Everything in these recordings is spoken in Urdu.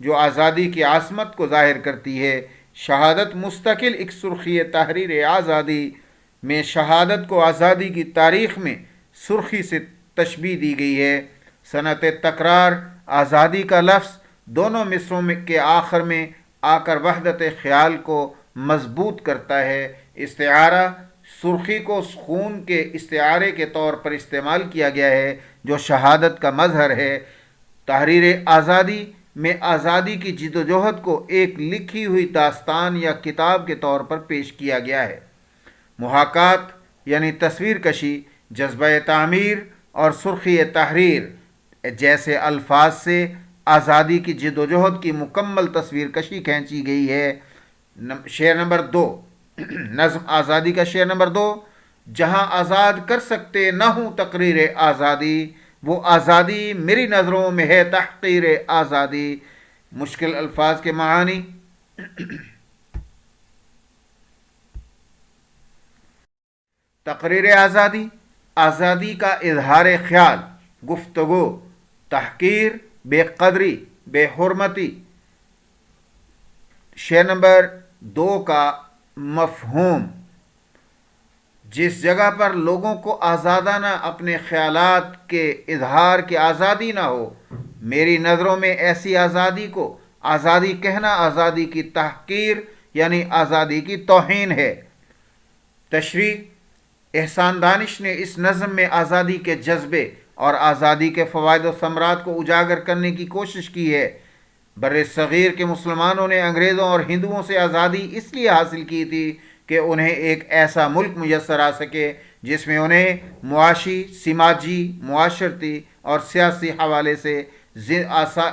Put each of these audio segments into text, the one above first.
جو آزادی کی عظمت کو ظاہر کرتی ہے۔ شہادت مستقل ایک سرخی تحریر آزادی میں شہادت کو آزادی کی تاریخ میں سرخی سے تشبیہ دی گئی ہے۔ صنعت تکرار آزادی کا لفظ دونوں مصروں کے آخر میں آ کر وحدت خیال کو مضبوط کرتا ہے۔ استعارہ سرخی کو خون کے استعارے کے طور پر استعمال کیا گیا ہے جو شہادت کا مظہر ہے۔ تحریر آزادی میں آزادی کی جدوجہد کو ایک لکھی ہوئی داستان یا کتاب کے طور پر پیش کیا گیا ہے۔ محاکات یعنی تصویر کشی، جذبہ تعمیر اور سرخی تحریر جیسے الفاظ سے آزادی کی جدوجہد کی مکمل تصویر کشی کھینچی گئی ہے۔ شعر نمبر 2، نظم آزادی کا شعر نمبر 2: جہاں آزاد کر سکتے نہ ہوں تقریر آزادی، وہ آزادی میری نظروں میں ہے تحقیر آزادی۔ مشکل الفاظ کے معانی: تقریر آزادی، آزادی کا اظہار خیال، گفتگو، تحقیر، بے قدری، بے حرمتی۔ شعر نمبر 2 کا مفہوم: جس جگہ پر لوگوں کو آزادانہ اپنے خیالات کے اظہار کی آزادی نہ ہو، میری نظروں میں ایسی آزادی کو آزادی کہنا آزادی کی تحقیر یعنی آزادی کی توہین ہے۔ تشریح: احسان دانش نے اس نظم میں آزادی کے جذبے اور آزادی کے فوائد و ثمرات کو اجاگر کرنے کی کوشش کی ہے۔ بر صغیر کے مسلمانوں نے انگریزوں اور ہندوؤں سے آزادی اس لیے حاصل کی تھی کہ انہیں ایک ایسا ملک میسر آ سکے جس میں انہیں معاشی، سماجی، معاشرتی اور سیاسی حوالے سے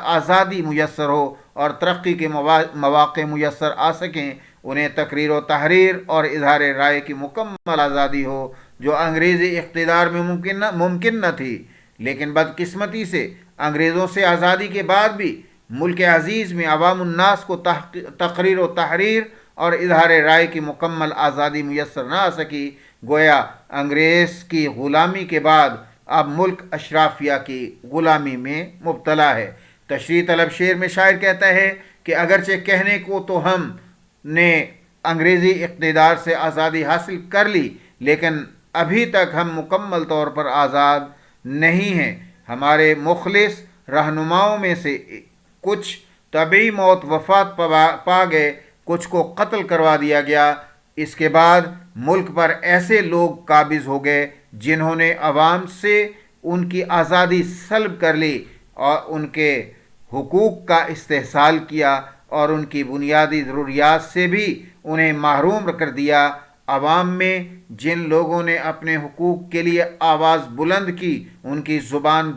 آزادی میسر ہو اور ترقی کے مواقع میسر آ سکیں۔ انہیں تقریر و تحریر اور اظہار رائے کی مکمل آزادی ہو، جو انگریزی اقتدار میں ممکن نہ تھی۔ لیکن بدقسمتی سے انگریزوں سے آزادی کے بعد بھی ملک عزیز میں عوام الناس کو تقریر و تحریر اور اظہار رائے کی مکمل آزادی میسر نہ آ سکی۔ گویا انگریز کی غلامی کے بعد اب ملک اشرافیہ کی غلامی میں مبتلا ہے۔ تشریح طلب شعر میں شاعر کہتا ہے کہ اگرچہ کہنے کو تو ہم نے انگریزی اقتدار سے آزادی حاصل کر لی، لیکن ابھی تک ہم مکمل طور پر آزاد نہیں ہیں۔ ہمارے مخلص رہنماؤں میں سے کچھ طبعی موت وفات پا گئے، کچھ کو قتل کروا دیا گیا۔ اس کے بعد ملک پر ایسے لوگ قابض ہو گئے جنہوں نے عوام سے ان کی آزادی سلب کر لی اور ان کے حقوق کا استحصال کیا اور ان کی بنیادی ضروریات سے بھی انہیں محروم کر دیا۔ عوام میں جن لوگوں نے اپنے حقوق کے لیے آواز بلند کی ان کی زبان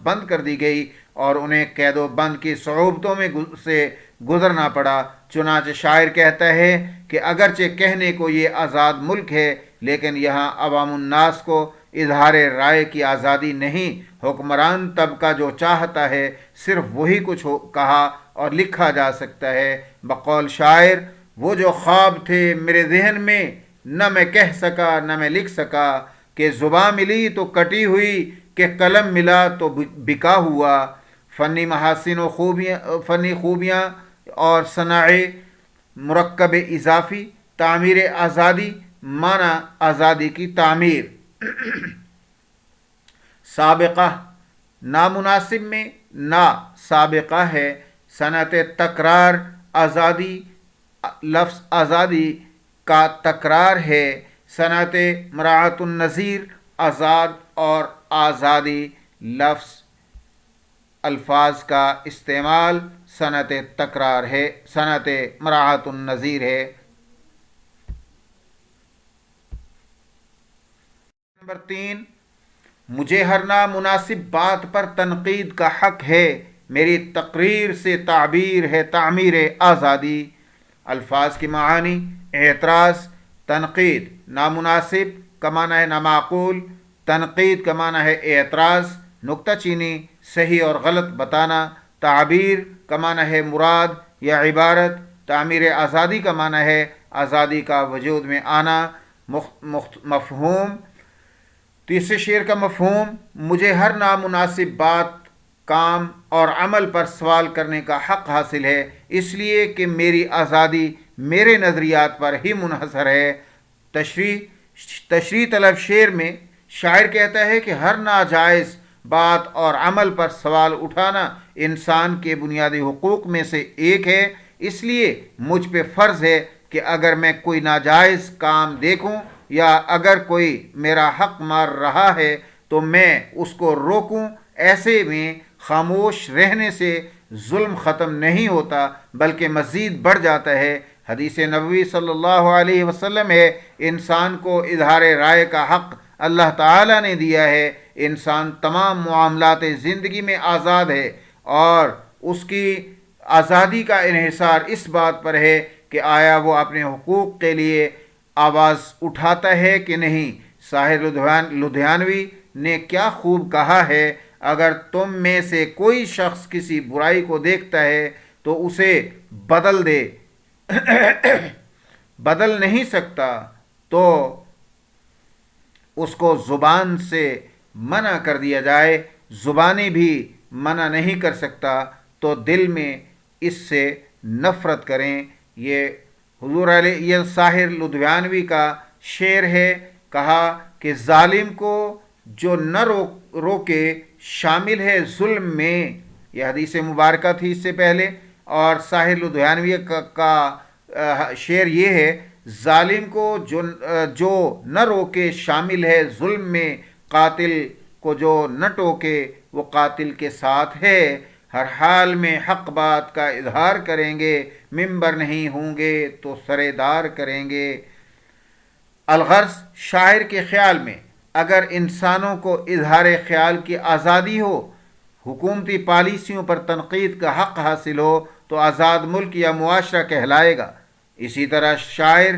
بند کر دی گئی اور انہیں قید و بند کی صعوبتوں میں سے گزرنا پڑا۔ چنانچہ شاعر کہتا ہے کہ اگرچہ کہنے کو یہ آزاد ملک ہے، لیکن یہاں عوام الناس کو اظہار رائے کی آزادی نہیں۔ حکمران طبقہ جو چاہتا ہے صرف وہی کچھ کہا اور لکھا جا سکتا ہے۔ بقول شاعر: وہ جو خواب تھے میرے ذہن میں، نہ میں کہہ سکا نہ میں لکھ سکا، کہ زباں ملی تو کٹی ہوئی، کہ قلم ملا تو بکا ہوا۔ فنی محاسن و فنی خوبیاں اور صنائع مرکب اضافی۔ تعمیر آزادی معنی آزادی کی تعمیر۔ سابقہ نامناسب میں نا سابقہ ہے۔ صنعت تکرار آزادی لفظ آزادی کا تکرار ہے۔ صنعت مراعات النظیر آزاد اور آزادی لفظ الفاظ کا استعمال صنعت تکرار ہے، صنعت مراعات النظیر ہے۔ نمبر 3، مجھے ہر نامناسب بات پر تنقید کا حق ہے، میری تقریر سے تعبیر ہے تعمیر آزادی۔ الفاظ کی معانی: اعتراض، تنقید۔ نامناسب کا معنی ہے نامعقول، تنقید کا معنی ہے اعتراض، نکتہ چینی، صحیح اور غلط بتانا۔ تعبیر کا معنی ہے مراد یا عبارت۔ تعمیر آزادی کا معنی ہے آزادی کا وجود میں آنا۔ مفہوم: تیسرے شعر کا مفہوم: مجھے ہر نامناسب بات کام اور عمل پر سوال کرنے کا حق حاصل ہے، اس لیے کہ میری آزادی میرے نظریات پر ہی منحصر ہے۔ تشریح طلب شعر میں شاعر کہتا ہے کہ ہر ناجائز بات اور عمل پر سوال اٹھانا انسان کے بنیادی حقوق میں سے ایک ہے، اس لیے مجھ پہ فرض ہے کہ اگر میں کوئی ناجائز کام دیکھوں یا اگر کوئی میرا حق مار رہا ہے تو میں اس کو روکوں۔ ایسے میں خاموش رہنے سے ظلم ختم نہیں ہوتا بلکہ مزید بڑھ جاتا ہے۔ حدیث نبوی صلی اللہ علیہ وسلم ہے، انسان کو اظہار رائے کا حق اللہ تعالیٰ نے دیا ہے۔ انسان تمام معاملات زندگی میں آزاد ہے اور اس کی آزادی کا انحصار اس بات پر ہے کہ آیا وہ اپنے حقوق کے لیے آواز اٹھاتا ہے کہ نہیں۔ ساحر لدھیانوی نے کیا خوب کہا ہے، اگر تم میں سے کوئی شخص کسی برائی کو دیکھتا ہے تو اسے بدل دے، بدل نہیں سکتا تو اس کو زبان سے منع کر دیا جائے، زبانی بھی منع نہیں کر سکتا تو دل میں اس سے نفرت کریں۔ یہ حضور علیہ یہ ساحر لدھیانوی کا شعر ہے۔ کہا کہ ظالم کو جو نہ روکے شامل ہے ظلم میں، یہ حدیث مبارکہ تھی اس سے پہلے، اور ساحر لدھیانوی کا شعر یہ ہے، ظالم کو جو نہ روکے شامل ہے ظلم میں، قاتل کو جو نہ ٹوکے وہ قاتل کے ساتھ ہے، ہر حال میں حق بات کا اظہار کریں گے، ممبر نہیں ہوں گے تو سرے دار کریں گے۔ الغرض شاعر کے خیال میں اگر انسانوں کو اظہار خیال کی آزادی ہو، حکومتی پالیسیوں پر تنقید کا حق حاصل ہو تو آزاد ملک یا معاشرہ کہلائے گا۔ اسی طرح شاعر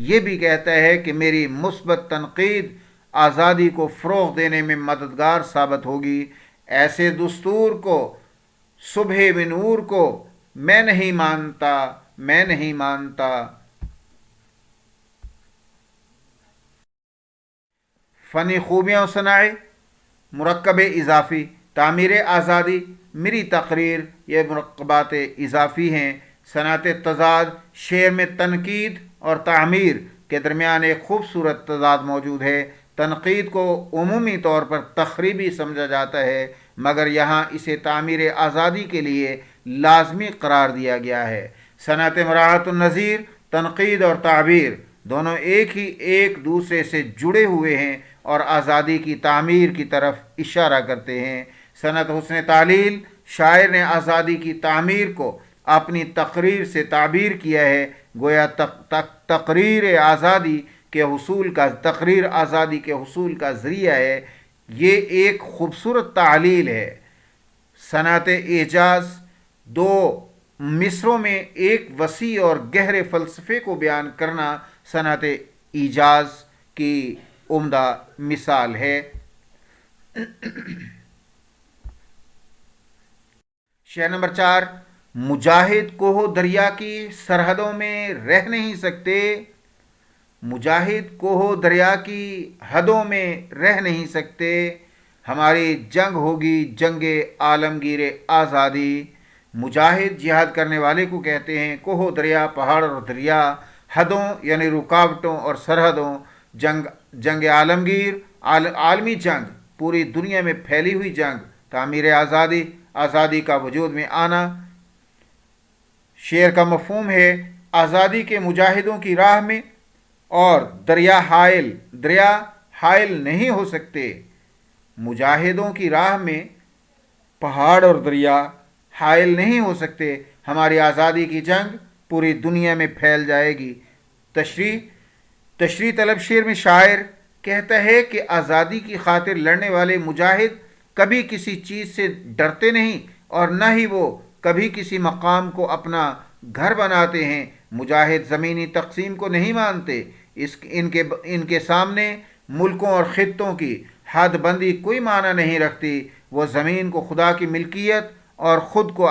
یہ بھی کہتا ہے کہ میری مثبت تنقید آزادی کو فروغ دینے میں مددگار ثابت ہوگی۔ ایسے دستور کو، صبح بنور کو میں نہیں مانتا، میں نہیں مانتا۔ فنی خوبیاں و صنائع، مرکب اضافی، تعمیر آزادی، میری تقریر، یہ مرکبات اضافی ہیں۔ صنعت تضاد، شعر میں تنقید اور تعمیر کے درمیان ایک خوبصورت تضاد موجود ہے۔ تنقید کو عمومی طور پر تخریبی سمجھا جاتا ہے مگر یہاں اسے تعمیر آزادی کے لیے لازمی قرار دیا گیا ہے۔ صنعت مراعات النظیر، تنقید اور تعبیر دونوں ایک دوسرے سے جڑے ہوئے ہیں اور آزادی کی تعمیر کی طرف اشارہ کرتے ہیں۔ صنعت حسن تعلیل، شاعر نے آزادی کی تعمیر کو اپنی تقریر سے تعبیر کیا ہے، گویا تقریر آزادی کے حصول کا ذریعہ ہے۔ یہ ایک خوبصورت تعلیل ہے۔ صنعت اعجاز، دو مصروں میں ایک وسیع اور گہرے فلسفے کو بیان کرنا صنعت اعجاز کی عمدہ مثال ہے۔ شعر نمبر 4، مجاہد کوہ دریا کی سرحدوں میں رہ نہیں سکتے، مجاہد کوہ دریا کی حدوں میں رہ نہیں سکتے، ہماری جنگ ہوگی جنگ عالمگیر آزادی۔ مجاہد جہاد کرنے والے کو کہتے ہیں، کوہ دریا پہاڑ اور دریا، حدوں یعنی رکاوٹوں اور سرحدوں، جنگ عالمگیر عالمی جنگ، پوری دنیا میں پھیلی ہوئی جنگ، تعمیر آزادی، آزادی کا وجود میں آنا۔ شعر کا مفہوم ہے آزادی کے مجاہدوں کی راہ میں، اور دریا حائل نہیں ہو سکتے۔ مجاہدوں کی راہ میں پہاڑ اور دریا حائل نہیں ہو سکتے، ہماری آزادی کی جنگ پوری دنیا میں پھیل جائے گی۔ تشریح طلب شعر میں شاعر کہتا ہے کہ آزادی کی خاطر لڑنے والے مجاہد کبھی کسی چیز سے ڈرتے نہیں اور نہ ہی وہ کبھی کسی مقام کو اپنا گھر بناتے ہیں۔ مجاہد زمینی تقسیم کو نہیں مانتے، ان کے سامنے ملکوں اور خطوں کی حد بندی کوئی معنی نہیں رکھتی۔ وہ زمین کو خدا کی ملکیت اور خود کو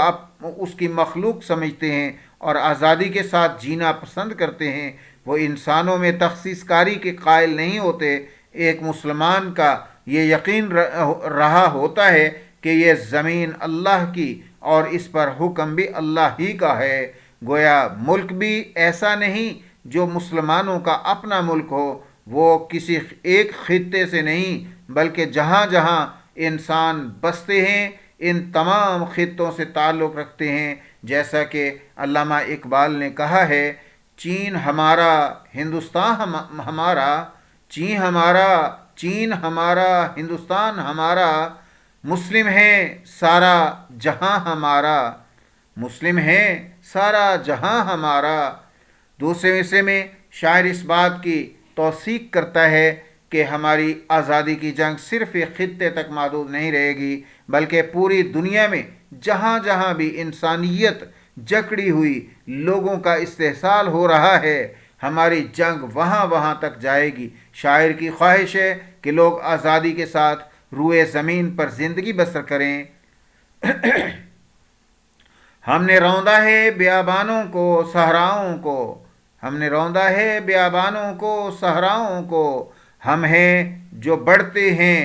اس کی مخلوق سمجھتے ہیں اور آزادی کے ساتھ جینا پسند کرتے ہیں۔ وہ انسانوں میں تخصیص کاری کے قائل نہیں ہوتے۔ ایک مسلمان کا یہ یقین رہا ہوتا ہے کہ یہ زمین اللہ کی اور اس پر حکم بھی اللہ ہی کا ہے۔ گویا ملک بھی ایسا نہیں جو مسلمانوں کا اپنا ملک ہو، وہ کسی ایک خطے سے نہیں بلکہ جہاں جہاں انسان بستے ہیں ان تمام خطوں سے تعلق رکھتے ہیں، جیسا کہ علامہ اقبال نے کہا ہے، چین ہمارا، ہندوستان ہمارا، چین ہمارا، ہندوستان ہمارا، مسلم ہے سارا جہاں ہمارا، مسلم ہے سارا جہاں ہمارا۔ دوسرے حصے میں شاعر اس بات کی توثیق کرتا ہے کہ ہماری آزادی کی جنگ صرف ایک خطے تک محدود نہیں رہے گی، بلکہ پوری دنیا میں جہاں جہاں بھی انسانیت جکڑی ہوئی لوگوں کا استحصال ہو رہا ہے، ہماری جنگ وہاں وہاں تک جائے گی۔ شاعر کی خواہش ہے کہ لوگ آزادی کے ساتھ روئے زمین پر زندگی بسر کریں۔ ہم نے روندا ہے بیابانوں کو صحراؤں کو، ہم نے روندا ہے بیابانوں کو صحراؤں کو، ہم ہیں جو بڑھتے ہیں،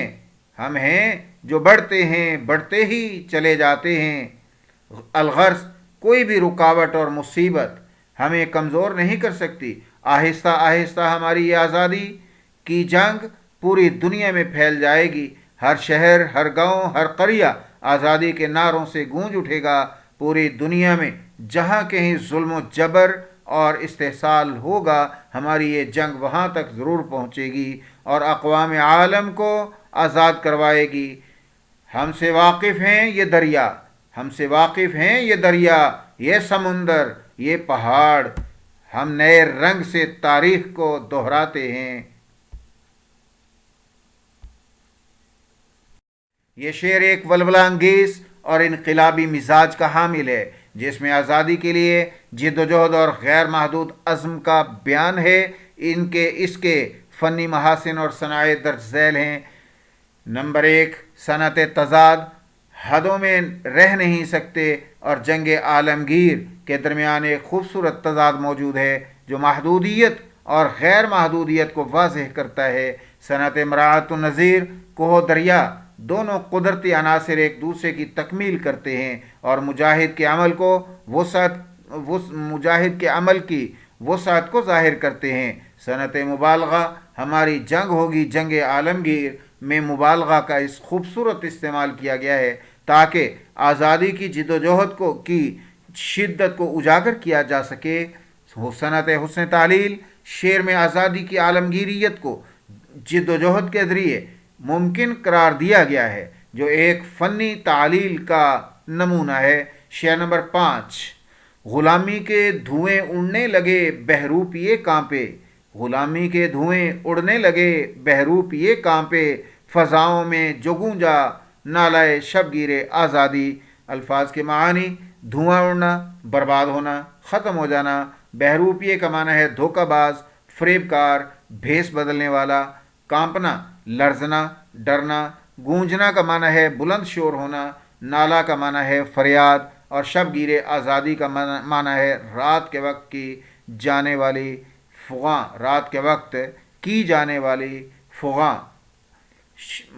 ہم ہیں جو بڑھتے ہیں، بڑھتے ہی چلے جاتے ہیں۔ الغرض کوئی بھی رکاوٹ اور مصیبت ہمیں کمزور نہیں کر سکتی۔ آہستہ آہستہ ہماری یہ آزادی کی جنگ پوری دنیا میں پھیل جائے گی۔ ہر شہر، ہر گاؤں، ہر قریہ آزادی کے نعروں سے گونج اٹھے گا۔ پوری دنیا میں جہاں کہیں ظلم و جبر اور استحصال ہوگا، ہماری یہ جنگ وہاں تک ضرور پہنچے گی اور اقوام عالم کو آزاد کروائے گی۔ ہم سے واقف ہیں یہ دریا، ہم سے واقف ہیں یہ دریا، یہ سمندر، یہ پہاڑ، ہم نئے رنگ سے تاریخ کو دہراتے ہیں۔ یہ شعر ایک ولولہ انگیز اور انقلابی مزاج کا حامل ہے، جس میں آزادی کے لیے جد و جہد اور غیر محدود عزم کا بیان ہے۔ اس کے فنی محاسن اور صنائع درج ذیل ہیں۔ نمبر 1، صنعت تضاد۔ حدوں میں رہ نہیں سکتے اور جنگ عالمگیر کے درمیان ایک خوبصورت تضاد موجود ہے جو محدودیت اور غیر محدودیت کو واضح کرتا ہے۔ صنعت مراعات النظیر، کوہ و دریا دونوں قدرتی عناصر ایک دوسرے کی تکمیل کرتے ہیں اور مجاہد کے عمل کی وسعت کو ظاہر کرتے ہیں۔ صنعت مبالغہ، ہماری جنگ ہوگی جنگ عالمگیر میں مبالغہ کا اس خوبصورت استعمال کیا گیا ہے تاکہ آزادی کی جد و جہد کی شدت کو اجاگر کیا جا سکے۔ صنعت حسن تعلیل، شعر میں آزادی کی عالمگیریت کو جد و جہد کے ذریعے ممکن قرار دیا گیا ہے، جو ایک فنی تعلیل کا نمونہ ہے۔ شعر نمبر 5، غلامی کے دھوئیں اڑنے لگے بہروپیے کانپے، غلامی کے دھوئیں اڑنے لگے بہروپیے کانپے، فضاؤں میں جو گونجا نالائے شبگیر آزادی۔ الفاظ کے معنی: دھواں اڑنا، برباد ہونا، ختم ہو جانا۔ بہروپیے کا معنی ہے دھوکہ باز، فریب کار، بھیس بدلنے والا۔ کانپنا، لرزنا، ڈرنا۔ گونجنا کا معنی ہے بلند شور ہونا۔ نالا کا معنی ہے فریاد، اور شبگیر آزادی کا معنی ہے رات کے وقت کی جانے والی فغاں، رات کے وقت کی جانے والی فغاں۔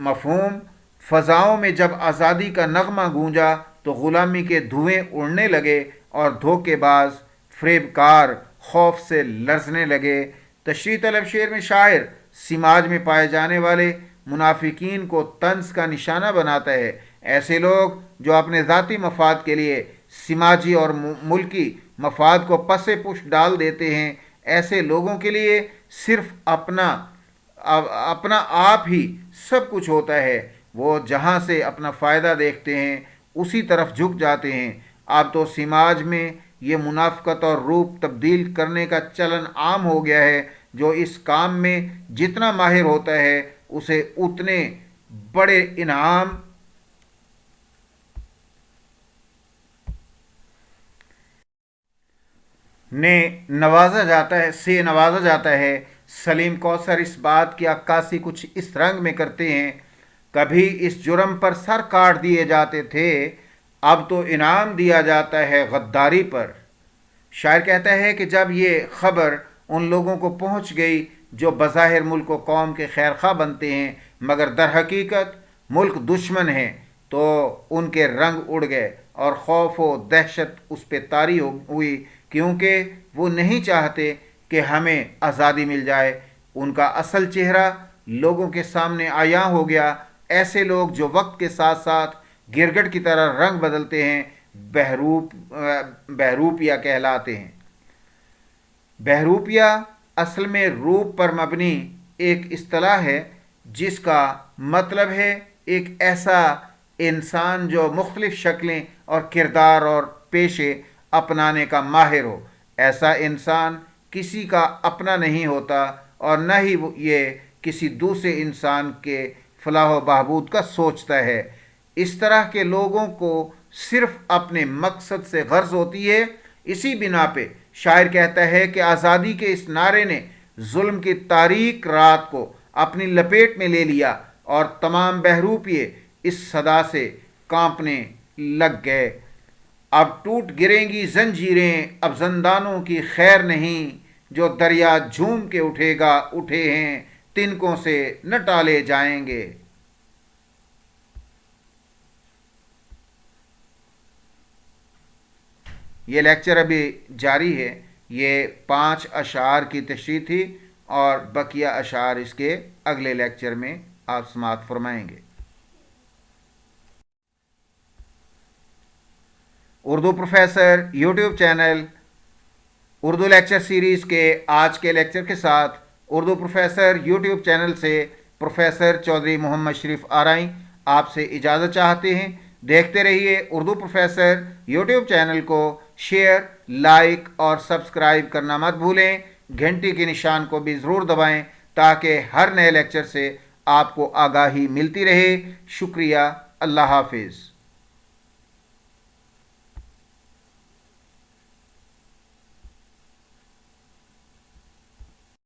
مفہوم: فضاؤں میں جب آزادی کا نغمہ گونجا تو غلامی کے دھوئیں اڑنے لگے اور دھوکے باز، فریب کار خوف سے لرزنے لگے۔ تشریح طلب شعر میں شاعر سماج میں پائے جانے والے منافقین کو طنز کا نشانہ بناتا ہے۔ ایسے لوگ جو اپنے ذاتی مفاد کے لیے سماجی اور ملکی مفاد کو پس پش ڈال دیتے ہیں، ایسے لوگوں کے لیے صرف اپنا آپ ہی سب کچھ ہوتا ہے۔ وہ جہاں سے اپنا فائدہ دیکھتے ہیں اسی طرف جھک جاتے ہیں۔ اب تو سماج میں یہ منافقت اور روپ تبدیل کرنے کا چلن عام ہو گیا ہے۔ جو اس کام میں جتنا ماہر ہوتا ہے اسے اتنے بڑے انعام نوازا جاتا ہے۔ سلیم کوثر اس بات کی عکاسی کچھ اس رنگ میں کرتے ہیں: کبھی اس جرم پر سر کاٹ دیے جاتے تھے، اب تو انعام دیا جاتا ہے غداری پر۔ شاعر کہتا ہے کہ جب یہ خبر ان لوگوں کو پہنچ گئی جو بظاہر ملک و قوم کے خیر خواہ بنتے ہیں مگر در حقیقت ملک دشمن ہیں، تو ان کے رنگ اڑ گئے اور خوف و دہشت اس پہ طاری ہوئی، کیونکہ وہ نہیں چاہتے کہ ہمیں آزادی مل جائے۔ ان کا اصل چہرہ لوگوں کے سامنے عیاں ہو گیا۔ ایسے لوگ جو وقت کے ساتھ ساتھ گرگٹ کی طرح رنگ بدلتے ہیں بہروپیہ کہلاتے ہیں۔ بہروپیہ اصل میں روپ پر مبنی ایک اصطلاح ہے جس کا مطلب ہے ایک ایسا انسان جو مختلف شکلیں اور کردار اور پیشے اپنانے کا ماہر ہو۔ ایسا انسان کسی کا اپنا نہیں ہوتا اور نہ ہی یہ کسی دوسرے انسان کے فلاح و بہبود کا سوچتا ہے۔ اس طرح کے لوگوں کو صرف اپنے مقصد سے غرض ہوتی ہے۔ اسی بنا پہ شاعر کہتا ہے کہ آزادی کے اس نعرے نے ظلم کی تاریک رات کو اپنی لپیٹ میں لے لیا اور تمام بہروپیے اس صدا سے کانپنے لگ گئے۔ اب ٹوٹ گریں گی زنجیریں، اب زندانوں کی خیر نہیں، جو دریا جھوم کے اٹھے گا اٹھے ہیں، تنکوں سے نہ ٹالے جائیں گے۔ یہ لیکچر ابھی جاری ہے۔ یہ 5 اشعار کی تشریح تھی اور بقیہ اشعار اس کے اگلے لیکچر میں آپ سماعت فرمائیں گے۔ Urdu professor YouTube channel Urdu lecture series کے آج کے لیکچر کے ساتھ اردو پروفیسر یوٹیوب چینل سے پروفیسر چودھری محمد شریف آرائیں آپ سے اجازت چاہتے ہیں۔ دیکھتے رہیے اردو پروفیسر یوٹیوب چینل کو، شیئر، لائک اور سبسکرائب کرنا مت بھولیں۔ گھنٹی کے نشان کو بھی ضرور دبائیں تاکہ ہر نئے لیکچر سے آپ کو آگاہی ملتی رہے۔ شکریہ۔ اللہ حافظ۔